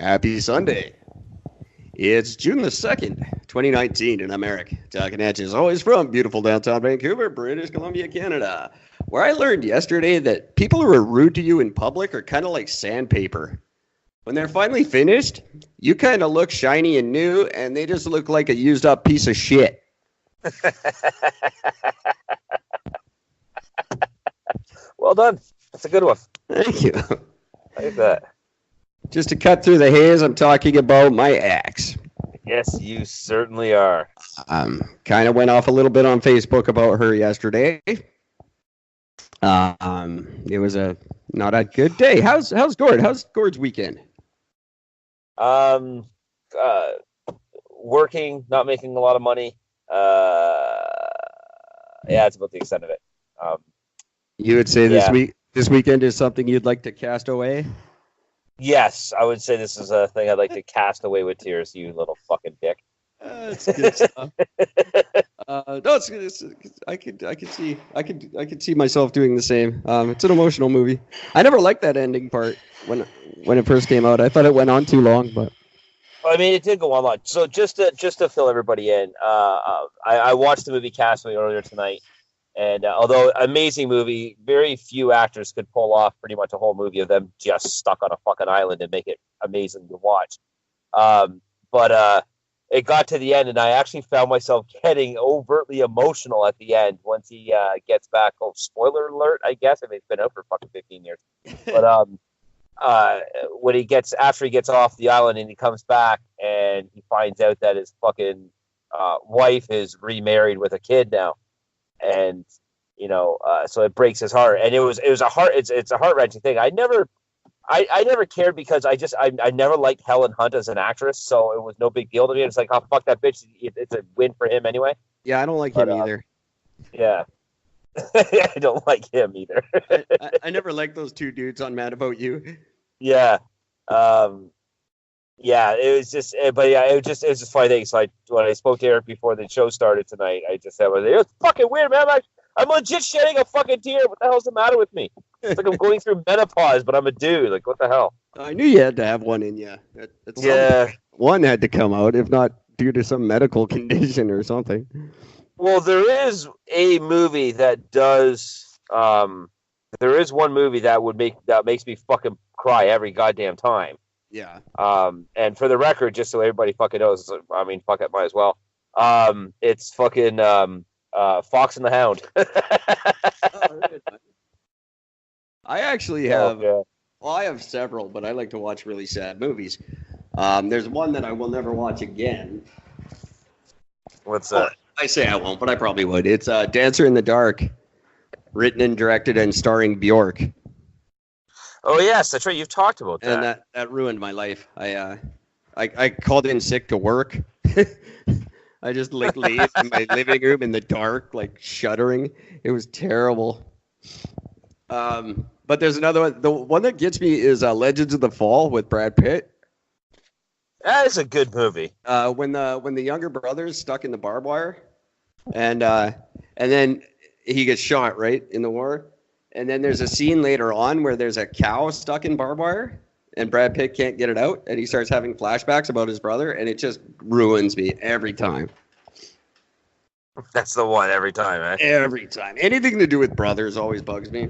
Happy Sunday. It's June the 2nd, 2019, and I'm Eric, talking at you as always from beautiful downtown Vancouver, British Columbia, Canada, where I learned yesterday that people who are rude to you in public are kind of like sandpaper. When they're finally finished, you kind of look shiny and new, and they just look like a used up piece of shit. Well done. That's a good one. Thank you. I like that. Just to cut through the haze, I'm talking about my ex. Yes, you certainly are. Kind of went off a little bit on Facebook about her yesterday. It was not a good day. How's Gord? How's Gord's weekend? Working, not making a lot of money. Yeah, it's about the extent of it. You would say this weekend is something you'd like to cast away? Yes, I would say this is a thing I'd like to cast away with tears, you little fucking dick. That's good stuff. No, I could see myself doing the same. It's an emotional movie. I never liked that ending part when it first came out. I thought it went on too long, but I mean, it did go on long. So just to fill everybody in, I watched the movie Castaway earlier tonight. And although amazing movie, very few actors could pull off pretty much a whole movie of them just stuck on a fucking island and make it amazing to watch. But it got to the end, and I actually found myself getting overtly emotional at the end once he gets back. Oh, spoiler alert, I guess. I mean, it's been out for fucking 15 years. But when after he gets off the island and he comes back and he finds out that his fucking wife is remarried with a kid now. And so it breaks his heart, and it's a heart-wrenching thing. I never cared because I never liked Helen Hunt as an actress, so it was no big deal to me. It's like, oh, fuck that bitch, it's a win for him anyway. Yeah, I don't like him either. Yeah. I don't like him either. I never liked those two dudes on Mad About You. Yeah. Yeah, it was just, but yeah, it was just a funny thing. So when I spoke to Eric before the show started tonight, I just said, well, it's fucking weird, man. I'm legit shedding a fucking tear. What the hell's the matter with me? It's like I'm going through menopause, but I'm a dude. Like, what the hell? I knew you had to have one in you. Yeah. One had to come out, if not due to some medical condition or something. Well, there is a movie that does, there is one movie that makes me fucking cry every goddamn time. Yeah. And for the record, just so everybody fucking knows, I mean, fuck it, might as well. It's fucking Fox and the Hound. I actually have. Well, I have several, but I like to watch really sad movies. There's one that I will never watch again. What's that? I say I won't, but I probably would. It's Dancer in the Dark, written and directed and starring Bjork. Oh yes, that's right. You've talked about that. And that ruined my life. I called in sick to work. I just laid in my living room in the dark, like shuddering. It was terrible. But there's another one. The one that gets me is Legends of the Fall with Brad Pitt. That is a good movie. When the younger brother's stuck in the barbed wire, and then he gets shot right in the war. And then there's a scene later on where there's a cow stuck in barbed wire, and Brad Pitt can't get it out, and he starts having flashbacks about his brother, and it just ruins me every time. That's the one every time, man. Every time. Anything to do with brothers always bugs me,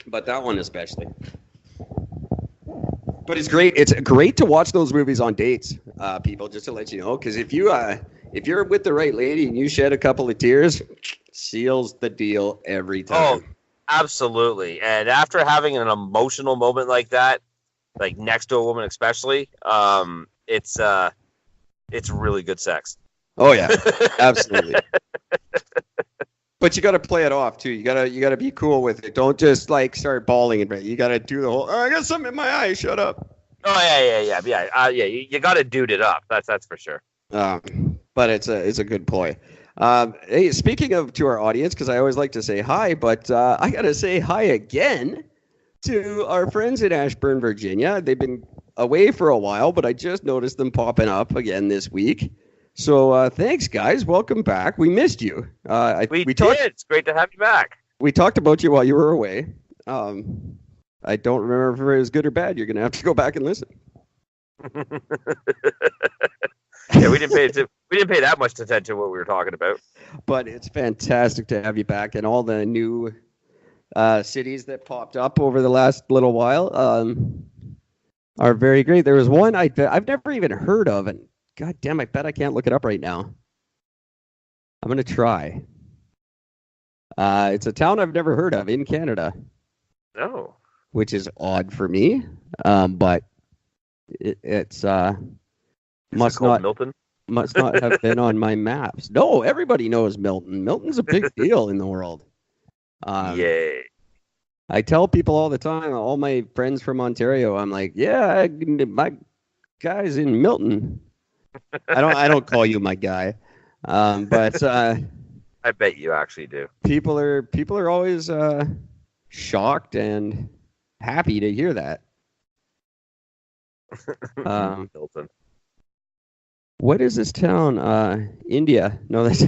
but that one especially. But it's great. It's great to watch those movies on dates, people, just to let you know, because if you're with the right lady and you shed a couple of tears, seals the deal every time. Oh. Absolutely. And after having an emotional moment like that, like next to a woman especially, it's really good sex. Oh yeah, absolutely. But you got to play it off too. You gotta be cool with it. Don't just like start bawling in bed. You got to do the whole. Oh, I got something in my eye. Shut up. Oh yeah. You got to dude it up. That's for sure. But it's a good ploy. Hey, speaking of to our audience, because I always like to say hi, but I got to say hi again to our friends in Ashburn, Virginia. They've been away for a while, but I just noticed them popping up again this week. So thanks, guys. Welcome back. We missed you. We did. It's great to have you back. We talked about you while you were away. I don't remember if it was good or bad. You're going to have to go back and listen. Yeah, we didn't pay that much attention to what we were talking about. But it's fantastic to have you back, and all the new cities that popped up over the last little while are very great. There was one I've never even heard of, and god damn, I bet I can't look it up right now. I'm gonna try. It's a town I've never heard of in Canada. No. Which is odd for me, but it's must not Milton. Must not have been on my maps. No, everybody knows Milton. Milton's a big deal in the world. Yay! I tell people all the time, all my friends from Ontario, I'm like, yeah, my guy's in Milton. I don't call you my guy, but I bet you actually do. People are always shocked and happy to hear that. Milton. What is this town? India. No, that's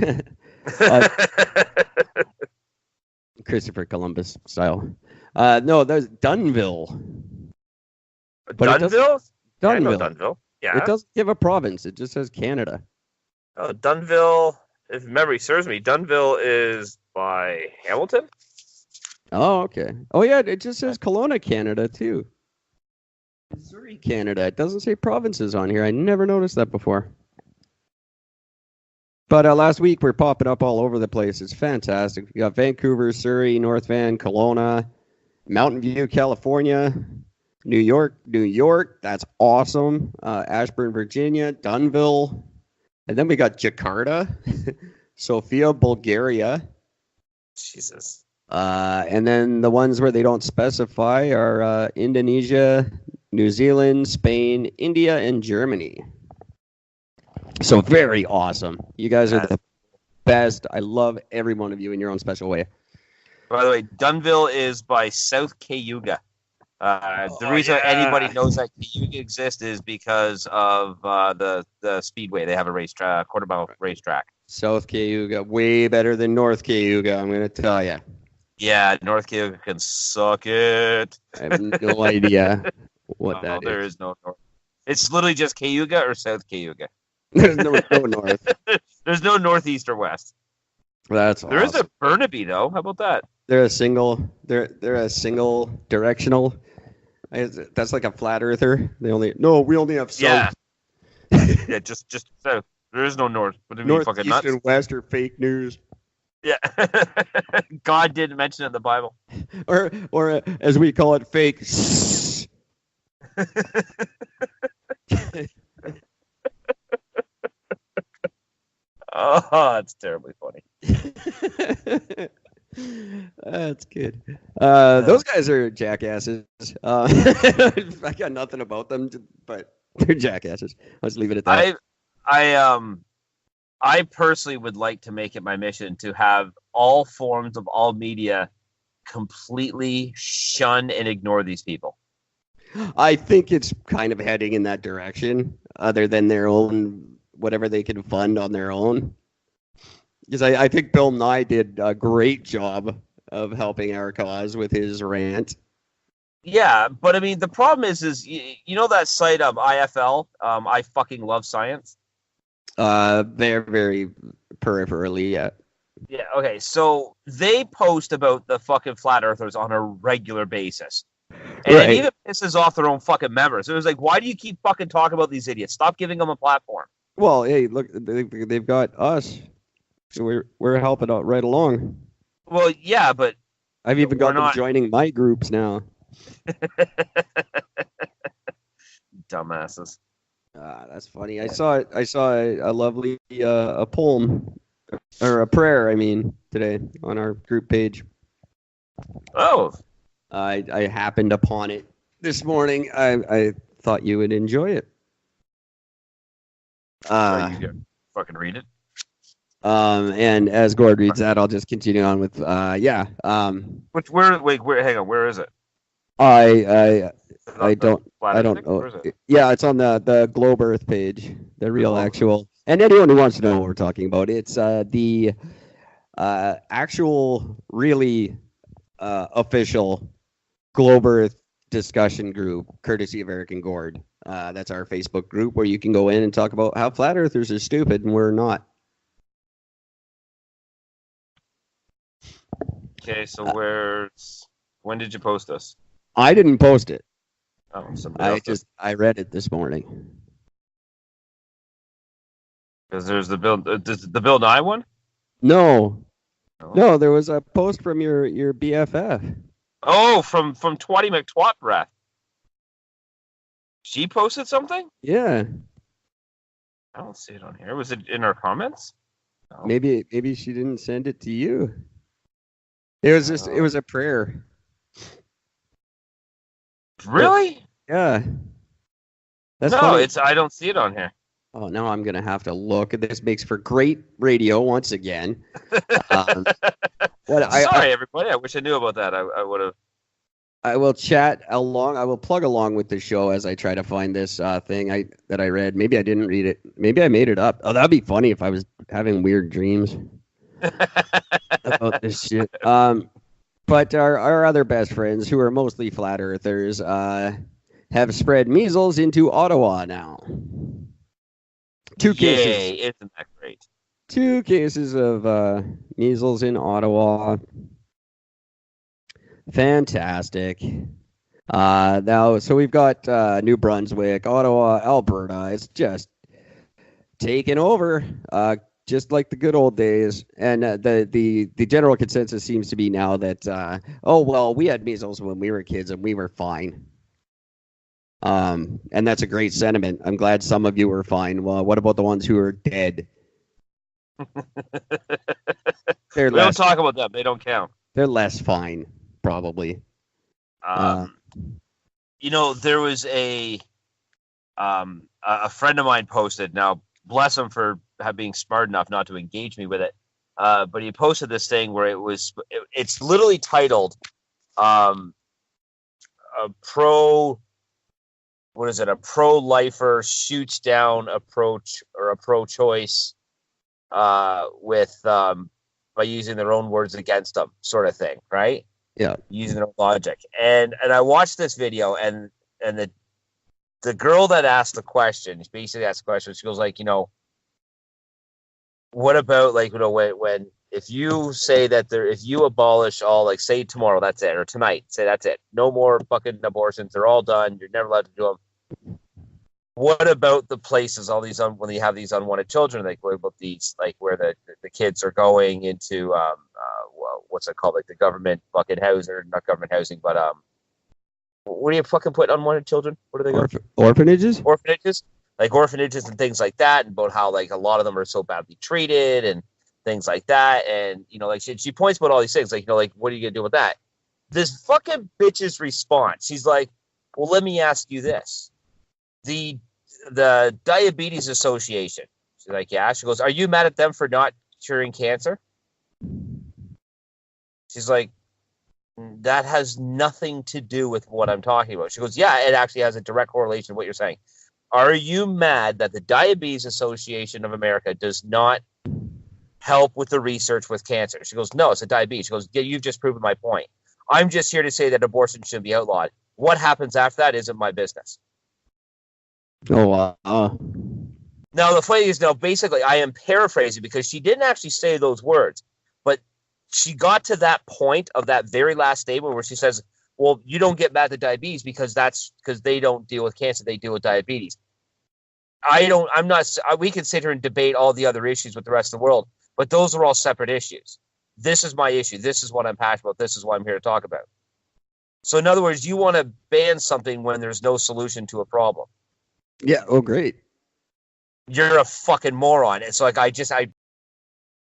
Christopher Columbus style. No, that's Dunnville. But Dunnville? Dunnville. Yeah, Dunnville. Yeah. It doesn't give a province. It just says Canada. Oh, Dunnville. If memory serves me, Dunnville is by Hamilton. Oh, okay. Oh, yeah. It just says Kelowna, Canada, too. Missouri, Canada. It doesn't say provinces on here. I never noticed that before. But last week, we're popping up all over the place. It's fantastic. We got Vancouver, Surrey, North Van, Kelowna, Mountain View, California, New York. That's awesome. Ashburn, Virginia, Dunnville. And then we got Jakarta, Sofia, Bulgaria. Jesus. And then the ones where they don't specify are Indonesia, New Zealand, Spain, India, and Germany. So very awesome. You guys are the best. I love every one of you in your own special way. By the way, Dunnville is by South Cayuga. The reason anybody knows that Cayuga exists is because of the Speedway. They have a racetrack, quarter-mile racetrack. South Cayuga, way better than North Cayuga, I'm going to tell you. Yeah, North Cayuga can suck it. I have no idea what that is. There is no North. It's literally just Cayuga or South Cayuga. There's no north. There's no northeast or west. That's there awesome. Is a Burnaby though. How about that? They're a single directional. That's like a flat earther. We only have south. Yeah, just south. There is no north. What do you mean, north, fucking east, nuts? and west are fake news. Yeah, God didn't mention it in the Bible. Or as we call it, fake. Oh, it's terribly funny. That's good. Those guys are jackasses. I got nothing about them, but they're jackasses. Let's leave it at that. I personally would like to make it my mission to have all forms of all media completely shun and ignore these people. I think it's kind of heading in that direction, other than their own whatever they can fund on their own. Because I think Bill Nye did a great job of helping our cause with his rant. Yeah, but I mean, the problem is you know that site of IFL, I fucking love science? They're very peripherally, yeah. Yeah, okay, so they post about the fucking flat earthers on a regular basis. And it even pisses off their own fucking members. It was like, why do you keep fucking talking about these idiots? Stop giving them a platform. Well, hey, look, they've got us. So we're helping out right along. Well, yeah, but I've even got them joining my groups now. Dumbasses. That's funny. I saw a lovely a poem or a prayer. I mean, today on our group page. Oh. I happened upon it this morning. I thought you would enjoy it. You can fucking read it. And as Gord reads that, I'll just continue on with where hang on, where is it? I don't know. Yeah, it's on the Globe Earth page, the real actual. And anyone who wants to know what we're talking about, it's the actual really official Globe Earth discussion group, courtesy of Eric and Gord. That's our Facebook group where you can go in and talk about how flat earthers are stupid and we're not. Okay, so when did you post this? I didn't post it. Oh, somebody else did. I read it this morning. Because there's the Bill Nye one? No. Oh. No, there was a post from your BFF. Oh, from Twatty McTwat Breath. She posted something? Yeah. I don't see it on here. Was it in our comments? No. Maybe she didn't send it to you. It was a prayer. Really? Yeah. That's funny. I don't see it on here. Oh, now I'm gonna have to look. This makes for great radio once again. Sorry, everybody. I wish I knew about that. I would have. I will chat along. I will plug along with the show as I try to find this thing that I read. Maybe I didn't read it. Maybe I made it up. Oh, that'd be funny if I was having weird dreams about this shit. But our other best friends, who are mostly flat earthers, have spread measles into Ottawa now. 2 cases. Yay, isn't that great? 2 cases of measles in Ottawa. Fantastic. Now, so we've got New Brunswick, Ottawa, Alberta. It's just taken over, just like the good old days. And the general consensus seems to be now that, we had measles when we were kids and we were fine. And that's a great sentiment. I'm glad some of you were fine. Well, what about the ones who are dead? We don't talk about them. They don't count. They're less fine, probably. There was a friend of mine posted. Now, bless him for being smart enough not to engage me with it. But he posted this thing where it's literally titled a pro-lifer shoots down a pro-choice by using their own words against them, sort of thing, right? Yeah, using their own logic. And I watched this video, and the girl that asked the question, basically asked the question, she goes like, what about like, when if you say that if you abolish all, like, say tomorrow, that's it, or tonight, say that's it, no more fucking abortions, they're all done, you're never allowed to do them. What about the places, all these when you have these unwanted children, like what about these, like where the kids are going into what's it called, like the government fucking housing, or not government housing, but where do you fucking put unwanted children? What do they go? Orphanages? Orphanages, like orphanages and things like that, and about how like a lot of them are so badly treated and things like that, and like she points about all these things, like like what are you gonna do with that? This fucking bitch's response, she's like, well, let me ask you this. The Diabetes Association. She's like, yeah. She goes, are you mad at them for not curing cancer? She's like, that has nothing to do with what I'm talking about. She goes, yeah, it actually has a direct correlation with what you're saying. Are you mad that the Diabetes Association of America does not help with the research with cancer? She goes, no, it's a diabetes. She goes, yeah, you've just proven my point. I'm just here to say that abortion should be outlawed. What happens after that isn't my business. Oh, wow. Now, the funny is, basically, I am paraphrasing because she didn't actually say those words, but she got to that point of that very last statement where she says, well, you don't get mad at diabetes because they don't deal with cancer, they deal with diabetes. We can sit here and debate all the other issues with the rest of the world, but those are all separate issues. This is my issue. This is what I'm passionate about. This is what I'm here to talk about. So, in other words, you want to ban something when there's no solution to a problem. Yeah. Oh, great. You're a fucking moron. It's like I